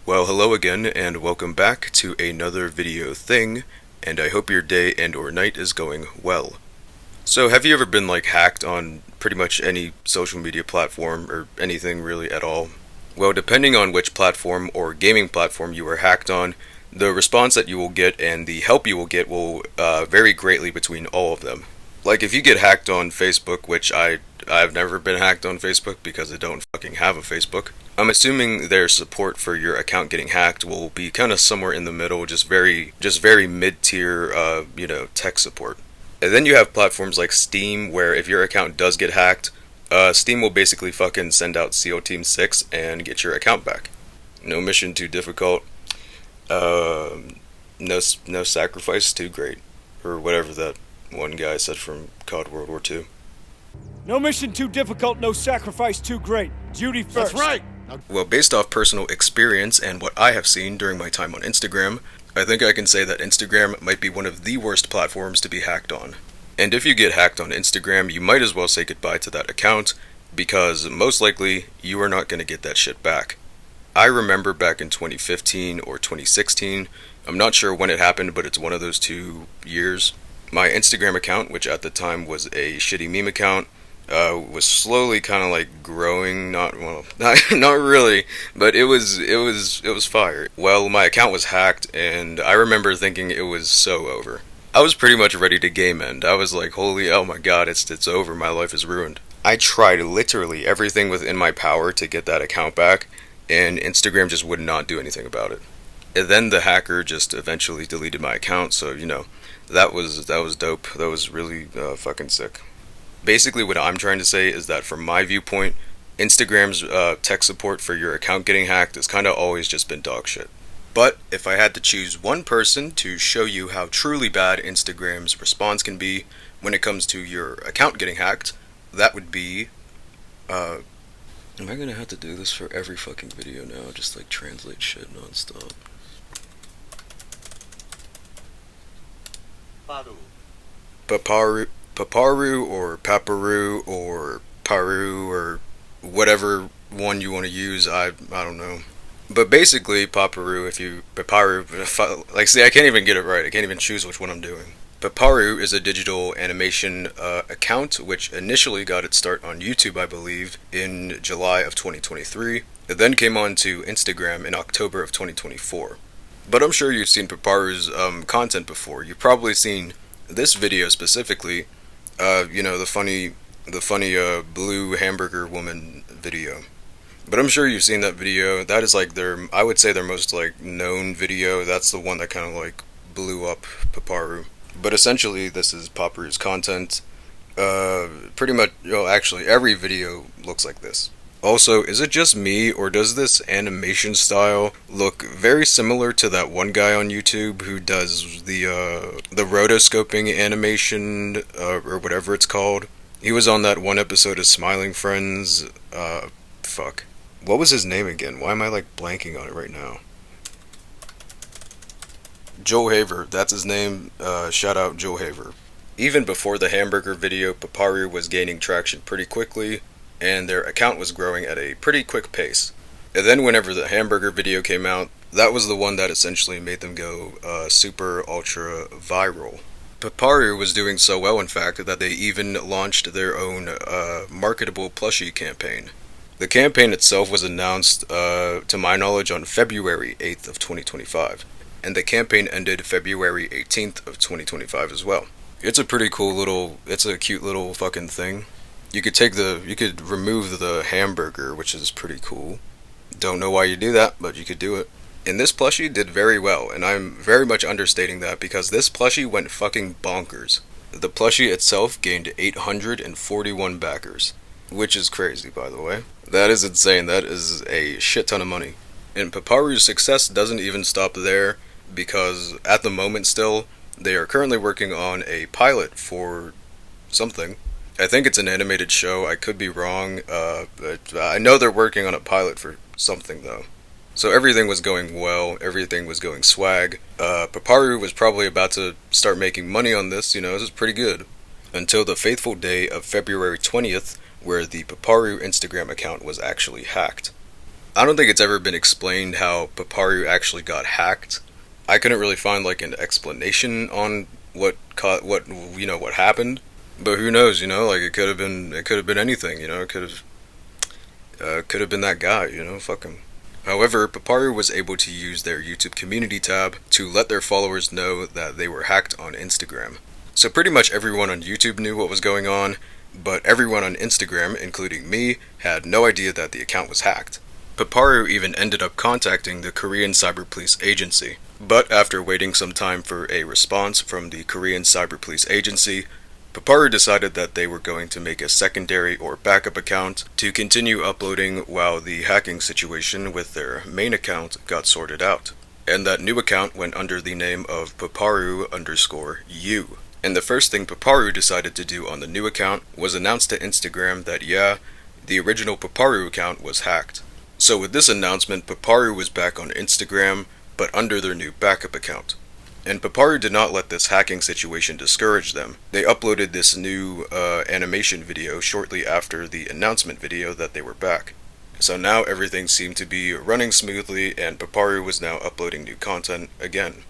Well, hello again, and welcome back to another video thing, and I hope your day and or night is going well. So, have you ever been, hacked on pretty much any social media platform, or anything really at all? Well, depending on which platform or gaming platform you were hacked on, the response that you will get and the help you will get will vary greatly between all of them. Like, if you get hacked on Facebook, which I've never been hacked on Facebook because I don't fucking have a Facebook. I'm assuming their support for your account getting hacked will be kind of somewhere in the middle, just very mid-tier, tech support. And then you have platforms like Steam, where if your account does get hacked, Steam will basically fucking send out SEAL Team 6 and get your account back. No mission too difficult. No sacrifice too great, or whatever that one guy said from COD World War II. No mission too difficult, no sacrifice too great. Duty first. That's right! Well, based off personal experience and what I have seen during my time on Instagram, I think I can say that Instagram might be one of the worst platforms to be hacked on. And if you get hacked on Instagram, you might as well say goodbye to that account, because most likely you are not going to get that shit back. I remember back in 2015 or 2016, I'm not sure when it happened, but it's one of those 2 years. My Instagram account, which at the time was a shitty meme account, was slowly kind of growing. Not really, but it was fire. Well, my account was hacked, and I remember thinking it was so over. I was pretty much ready to game end. I was like, holy, oh my god, it's over. My life is ruined. I tried literally everything within my power to get that account back, and Instagram just would not do anything about it. And then the hacker just eventually deleted my account. So that was dope. That was really fucking sick. Basically, what I'm trying to say is that from my viewpoint, Instagram's tech support for your account getting hacked has kind of always just been dog shit. But if I had to choose one person to show you how truly bad Instagram's response can be when it comes to your account getting hacked, that would be, am I gonna have to do this for every fucking video now? Just translate shit nonstop. Pparu or Pparu or Pparu or whatever one you want to use. I don't know. But basically, Pparu, see, I can't even get it right. I can't even choose which one I'm doing. Pparu is a digital animation account which initially got its start on YouTube, I believe, in July of 2023. It then came on to Instagram in October of 2024. But I'm sure you've seen Pparu's content before. You've probably seen this video specifically. The funny blue hamburger woman video. But I'm sure you've seen that video. That is I would say their most known video. That's the one that kind of blew up Pparu. But essentially, this is Pparu's content. Pretty much, actually, every video looks like this. Also, is it just me, or does this animation style look very similar to that one guy on YouTube who does the rotoscoping animation, or whatever it's called? He was on that one episode of Smiling Friends. Fuck. What was his name again? Why am I blanking on it right now? Joel Haver, that's his name. Shout out Joel Haver. Even before the hamburger video, Pparu was gaining traction pretty quickly, and their account was growing at a pretty quick pace. And then whenever the hamburger video came out, that was the one that essentially made them go super ultra viral. Pparu was doing so well, in fact, that they even launched their own marketable Plushie campaign. The campaign itself was announced, to my knowledge, on February 8th of 2025, and the campaign ended February 18th of 2025 as well. It's a cute little fucking thing. You could remove the hamburger, which is pretty cool. Don't know why you do that, but you could do it. And this plushie did very well, and I'm very much understating that because this plushie went fucking bonkers. The plushie itself gained 841 backers, which is crazy, by the way. That is insane. That is a shit ton of money. And Pparu's success doesn't even stop there, because at the moment still, they are currently working on a pilot for something. I think it's an animated show. I could be wrong, but I know they're working on a pilot for something, though. So everything was going well, everything was going swag. Pparu was probably about to start making money on this, this is pretty good. Until the fateful day of February 20th, where the Pparu Instagram account was actually hacked. I don't think it's ever been explained how Pparu actually got hacked. I couldn't really find like an explanation on what happened. But who knows, like it could have been anything, it could have been that guy, fuck him. However, Pparu was able to use their YouTube community tab to let their followers know that they were hacked on Instagram. So pretty much everyone on YouTube knew what was going on, but everyone on Instagram, including me, had no idea that the account was hacked. Pparu even ended up contacting the Korean Cyber Police Agency, but after waiting some time for a response from the Korean Cyber Police Agency, Pparu decided that they were going to make a secondary or backup account to continue uploading while the hacking situation with their main account got sorted out. And that new account went under the name of Pparu_U. And the first thing Pparu decided to do on the new account was announce to Instagram that the original Pparu account was hacked. So with this announcement, Pparu was back on Instagram, but under their new backup account. And Pparu did not let this hacking situation discourage them. They uploaded this new animation video shortly after the announcement video that they were back. So now everything seemed to be running smoothly, and Pparu was now uploading new content again.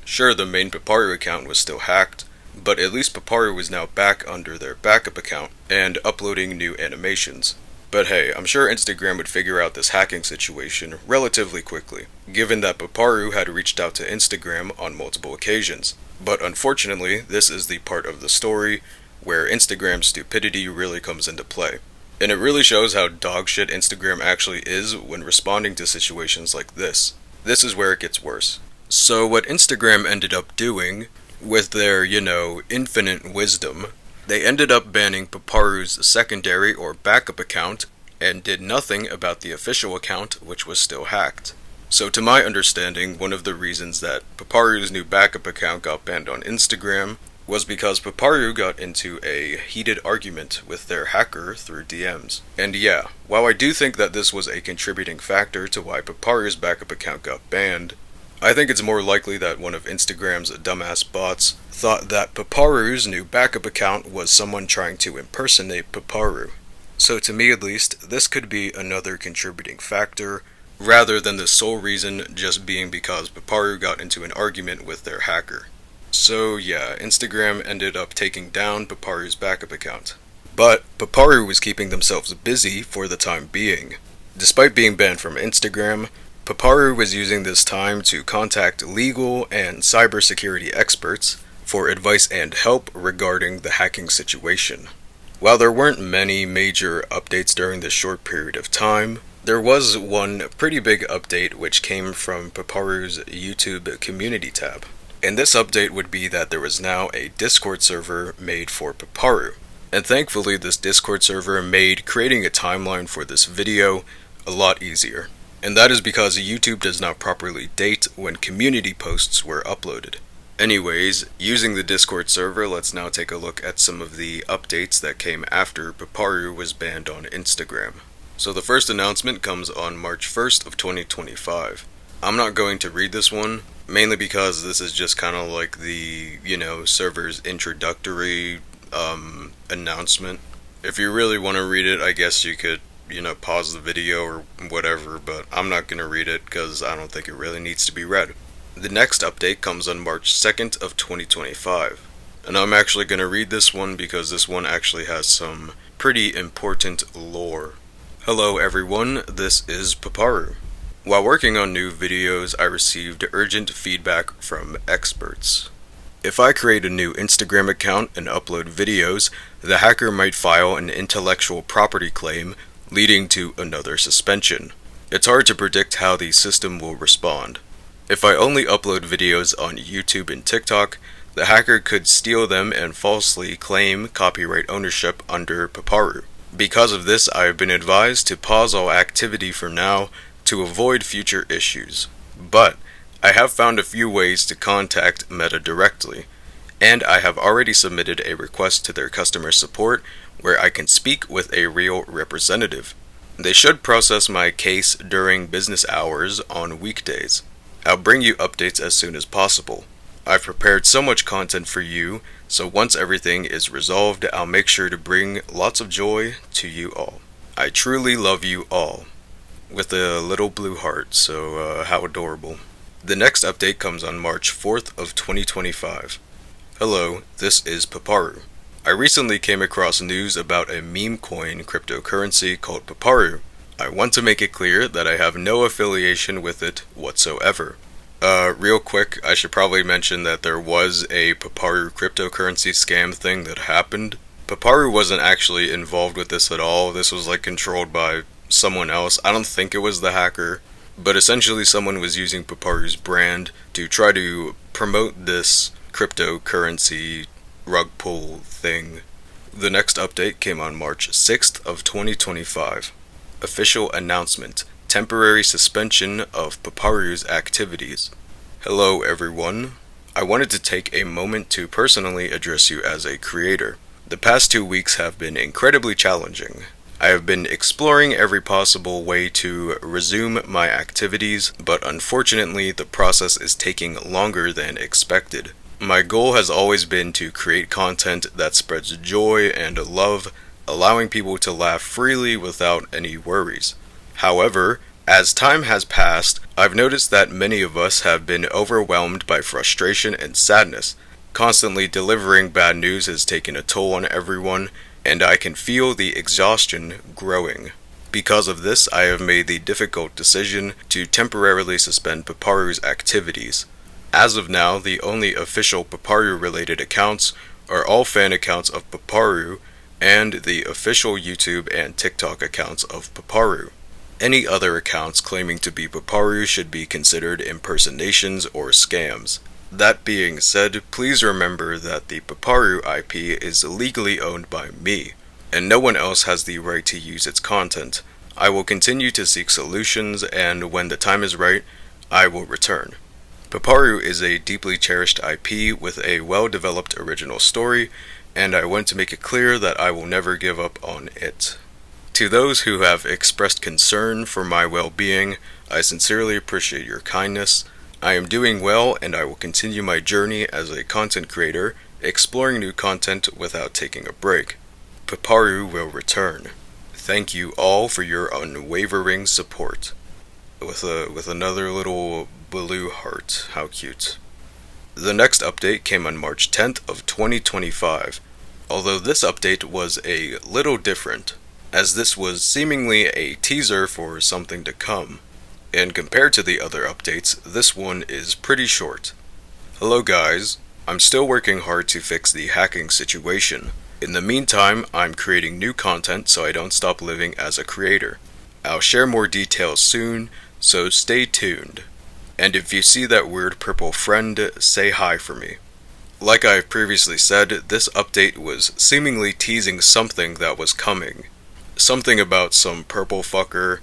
Sure, the main Pparu account was still hacked, but at least Pparu was now back under their backup account and uploading new animations. But hey, I'm sure Instagram would figure out this hacking situation relatively quickly, given that Pparu had reached out to Instagram on multiple occasions. But unfortunately, this is the part of the story where Instagram's stupidity really comes into play. And it really shows how dogshit Instagram actually is when responding to situations like this. This is where it gets worse. So what Instagram ended up doing, with their, infinite wisdom, they ended up banning Pparu's secondary or backup account and did nothing about the official account, which was still hacked. So to my understanding, one of the reasons that Pparu's new backup account got banned on Instagram was because Pparu got into a heated argument with their hacker through DMs. And yeah, while I do think that this was a contributing factor to why Pparu's backup account got banned, I think it's more likely that one of Instagram's dumbass bots thought that Pparu's new backup account was someone trying to impersonate Pparu. So to me at least, this could be another contributing factor, rather than the sole reason just being because Pparu got into an argument with their hacker. So yeah, Instagram ended up taking down Pparu's backup account. But Pparu was keeping themselves busy for the time being. Despite being banned from Instagram, Pparu was using this time to contact legal and cybersecurity experts for advice and help regarding the hacking situation. While there weren't many major updates during this short period of time, there was one pretty big update which came from Pparu's YouTube community tab. And this update would be that there was now a Discord server made for Pparu. And thankfully this Discord server made creating a timeline for this video a lot easier. And that is because YouTube does not properly date when community posts were uploaded. Anyways, using the Discord server, let's now take a look at some of the updates that came after Pparu was banned on Instagram. So the first announcement comes on March 1st of 2025. I'm not going to read this one, mainly because this is just kind of like the, server's introductory announcement. If you really want to read it, I guess you could pause the video or whatever, but I'm not going to read it because I don't think it really needs to be read. The next update comes on March 2nd of 2025. And I'm actually going to read this one because this one actually has some pretty important lore. Hello everyone, this is Pparu. While working on new videos, I received urgent feedback from experts. If I create a new Instagram account and upload videos, the hacker might file an intellectual property claim, leading to another suspension. It's hard to predict how the system will respond. If I only upload videos on YouTube and TikTok, the hacker could steal them and falsely claim copyright ownership under Pparu. Because of this, I have been advised to pause all activity for now to avoid future issues. But I have found a few ways to contact Meta directly, and I have already submitted a request to their customer support where I can speak with a real representative. They should process my case during business hours on weekdays. I'll bring you updates as soon as possible. I've prepared so much content for you, so once everything is resolved, I'll make sure to bring lots of joy to you all. I truly love you all. with a little blue heart, so how adorable. The next update comes on March 4th of 2025. Hello, this is Pparu. I recently came across news about a meme coin cryptocurrency called Pparu. I want to make it clear that I have no affiliation with it whatsoever. Real quick, I should probably mention that there was a Pparu cryptocurrency scam thing that happened. Pparu wasn't actually involved with this at all. This was controlled by someone else. I don't think it was the hacker, but essentially someone was using Pparu's brand to try to promote this cryptocurrency rug pull thing. The next update came on March 6th of 2025. Official announcement. Temporary suspension of Pparu's activities. Hello everyone. I wanted to take a moment to personally address you as a creator. The past 2 weeks have been incredibly challenging. I have been exploring every possible way to resume my activities, but unfortunately the process is taking longer than expected. My goal has always been to create content that spreads joy and love, allowing people to laugh freely without any worries. However, as time has passed, I've noticed that many of us have been overwhelmed by frustration and sadness. Constantly delivering bad news has taken a toll on everyone, and I can feel the exhaustion growing. Because of this, I have made the difficult decision to temporarily suspend Pparu's activities. As of now, the only official Pparu-related accounts are all fan accounts of Pparu and the official YouTube and TikTok accounts of Pparu. Any other accounts claiming to be Pparu should be considered impersonations or scams. That being said, please remember that the Pparu IP is legally owned by me, and no one else has the right to use its content. I will continue to seek solutions, and when the time is right, I will return. Pparu is a deeply cherished IP with a well-developed original story, and I want to make it clear that I will never give up on it. To those who have expressed concern for my well-being, I sincerely appreciate your kindness. I am doing well, and I will continue my journey as a content creator, exploring new content without taking a break. Pparu will return. Thank you all for your unwavering support. With another little blue heart. How cute. The next update came on March 10th of 2025. Although this update was a little different, as this was seemingly a teaser for something to come. And compared to the other updates, this one is pretty short. Hello guys, I'm still working hard to fix the hacking situation. In the meantime, I'm creating new content so I don't stop living as a creator. I'll share more details soon, so stay tuned. And if you see that weird purple friend, say hi for me. Like I've previously said, this update was seemingly teasing something that was coming. Something about some purple fucker.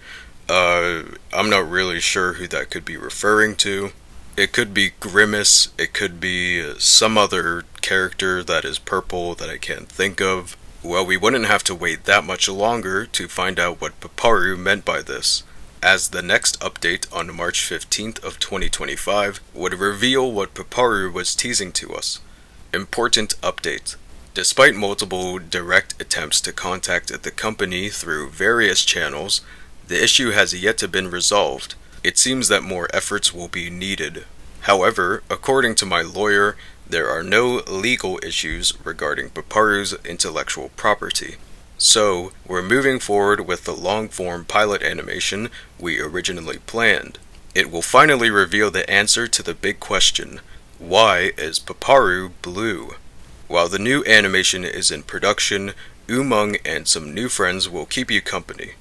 I'm not really sure who that could be referring to. It could be Grimace, it could be some other character that is purple that I can't think of. Well, we wouldn't have to wait that much longer to find out what Pparu meant by this, as the next update on March 15th of 2025 would reveal what Pparu was teasing to us. Important update. Despite multiple direct attempts to contact the company through various channels, the issue has yet to been resolved. It seems that more efforts will be needed. However, according to my lawyer, there are no legal issues regarding Pparu's intellectual property. So, we're moving forward with the long-form pilot animation we originally planned. It will finally reveal the answer to the big question, why is Pparu blue? While the new animation is in production, Umong and some new friends will keep you company.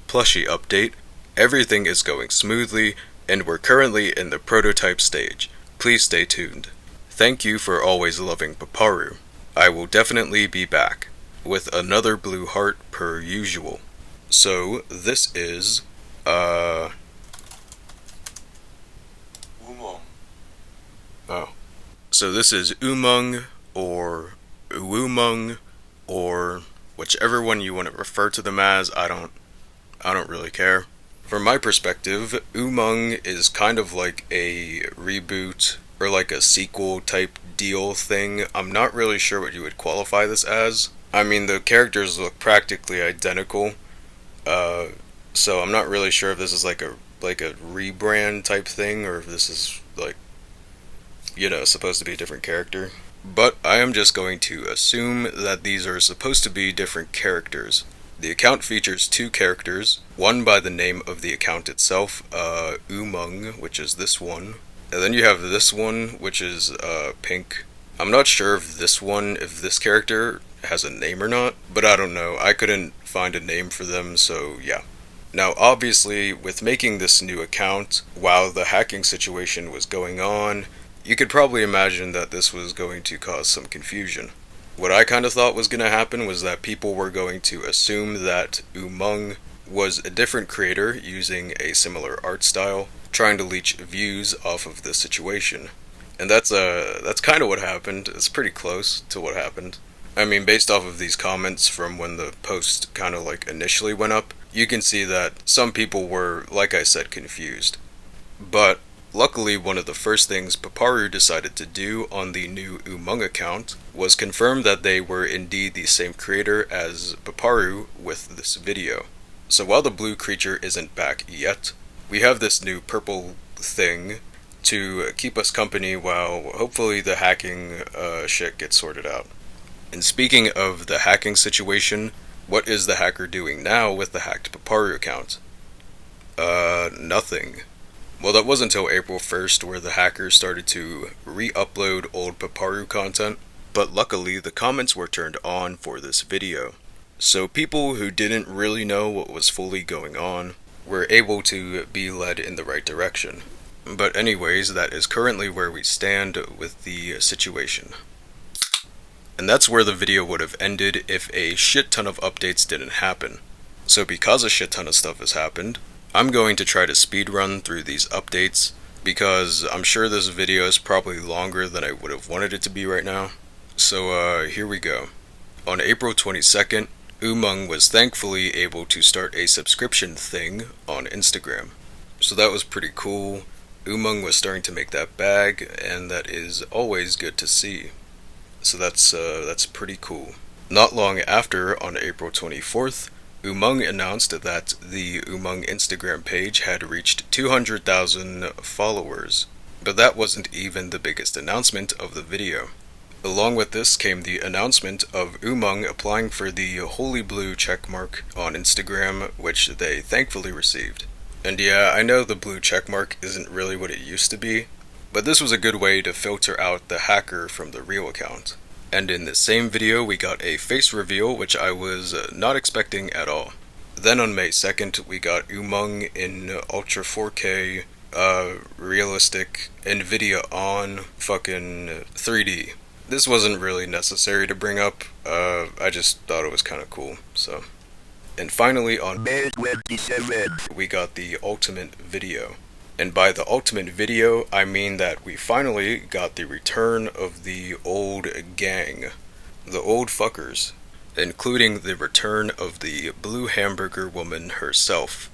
Plushie update. Everything is going smoothly, and we're currently in the prototype stage. Please stay tuned. Thank you for always loving Pparu. I will definitely be back, with another blue heart per usual. So, this is, Umong. Oh. So this is Umong, or Uumong, or whichever one you want to refer to them as. I don't really care. From my perspective, Umong is kind of like a reboot or like a sequel type deal thing. I'm not really sure what you would qualify this as. I mean, the characters look practically identical, So I'm not really sure if this is like a rebrand type thing, or if this is like, supposed to be a different character. But I am just going to assume that these are supposed to be different characters. The account features two characters, one by the name of the account itself, Umong, which is this one. And then you have this one, which is pink. I'm not sure if this character has a name or not, but I don't know. I couldn't find a name for them, so yeah. Now obviously, with making this new account, while the hacking situation was going on, you could probably imagine that this was going to cause some confusion. What I kind of thought was going to happen was that people were going to assume that Umong was a different creator using a similar art style, trying to leech views off of this situation. And that's kind of what happened. It's pretty close to what happened. I mean, based off of these comments from when the post kind of like initially went up, you can see that some people were, like I said, confused. But luckily, one of the first things Pparu decided to do on the new Umong account was confirm that they were indeed the same creator as Pparu with this video. So while the blue creature isn't back yet, we have this new purple thing to keep us company while hopefully the hacking shit gets sorted out. And speaking of the hacking situation, what is the hacker doing now with the hacked Pparu account? Nothing. Well, that was until April 1st where the hackers started to re-upload old Pparu content, but luckily the comments were turned on for this video. So people who didn't really know what was fully going on were able to be led in the right direction. But anyways, that is currently where we stand with the situation. And that's where the video would have ended if a shit ton of updates didn't happen. So because a shit ton of stuff has happened, I'm going to try to speedrun through these updates, because I'm sure this video is probably longer than I would have wanted it to be right now. So here we go. On April 22nd, Umong was thankfully able to start a subscription thing on Instagram. So that was pretty cool. Umong was starting to make that bag, and that is always good to see. So that's pretty cool. Not long after, on April 24th, Umong announced that the Umong Instagram page had reached 200,000 followers. But that wasn't even the biggest announcement of the video. Along with this came the announcement of Umong applying for the Holy Blue checkmark on Instagram, which they thankfully received. And yeah, I know the blue checkmark isn't really what it used to be, but this was a good way to filter out the hacker from the real account. And in this same video we got a face reveal, which I was not expecting at all. Then on May 2nd we got Umong in Ultra 4K, realistic, Nvidia on, fucking 3D. This wasn't really necessary to bring up, I just thought it was kinda cool, so. And finally on May 27th we got the ultimate video. And by the ultimate video, I mean that we finally got the return of the old gang. The old fuckers. Including the return of the blue hamburger woman herself.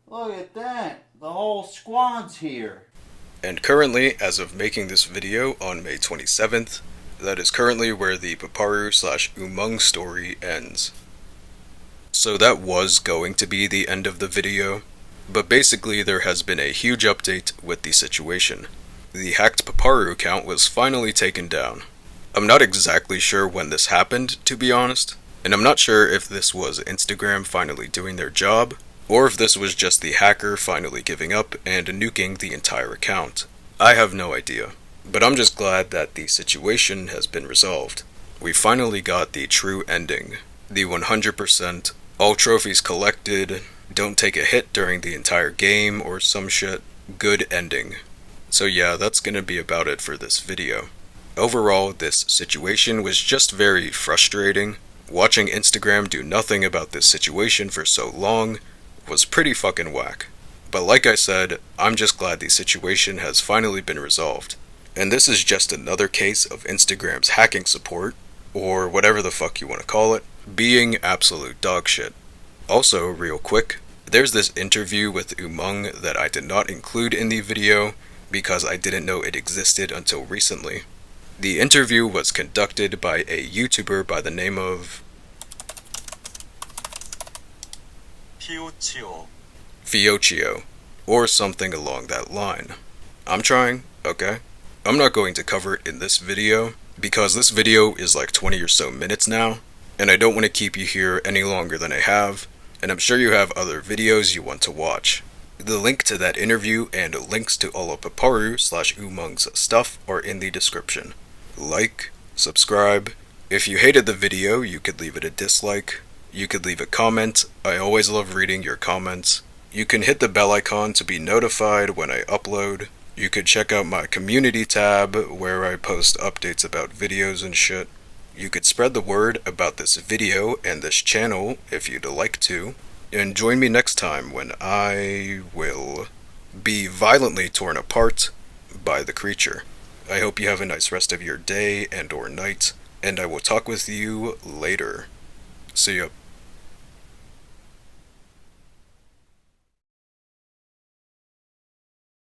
Look at that! The whole squad's here! And currently, as of making this video on May 27th, that is currently where the Pparu/Umong story ends. So that was going to be the end of the video. But basically there has been a huge update with the situation. The hacked Pparu account was finally taken down. I'm not exactly sure when this happened, to be honest, and I'm not sure if this was Instagram finally doing their job, or if this was just the hacker finally giving up and nuking the entire account. I have no idea, but I'm just glad that the situation has been resolved. We finally got the true ending. The 100%, all trophies collected, don't take a hit during the entire game or some shit, good ending. So yeah, that's gonna be about it for this video. Overall, this situation was just very frustrating. Watching Instagram do nothing about this situation for so long was pretty fucking whack. But like I said, I'm just glad the situation has finally been resolved. And this is just another case of Instagram's hacking support, or whatever the fuck you want to call it, being absolute dog shit. Also, real quick, there's this interview with Umong that I did not include in the video because I didn't know it existed until recently. The interview was conducted by a YouTuber by the name of Piochio, or something along that line. I'm trying, okay? I'm not going to cover it in this video, because this video is like 20 or so minutes now, and I don't want to keep you here any longer than I have, and I'm sure you have other videos you want to watch. The link to that interview and links to all of Pparu/Umong's stuff are in the description. Like, subscribe. If you hated the video, you could leave it a dislike. You could leave a comment. I always love reading your comments. You can hit the bell icon to be notified when I upload. You could check out my community tab where I post updates about videos and shit. You could spread the word about this video and this channel if you'd like to. And join me next time when I will be violently torn apart by the creature. I hope you have a nice rest of your day and or night, and I will talk with you later. See ya.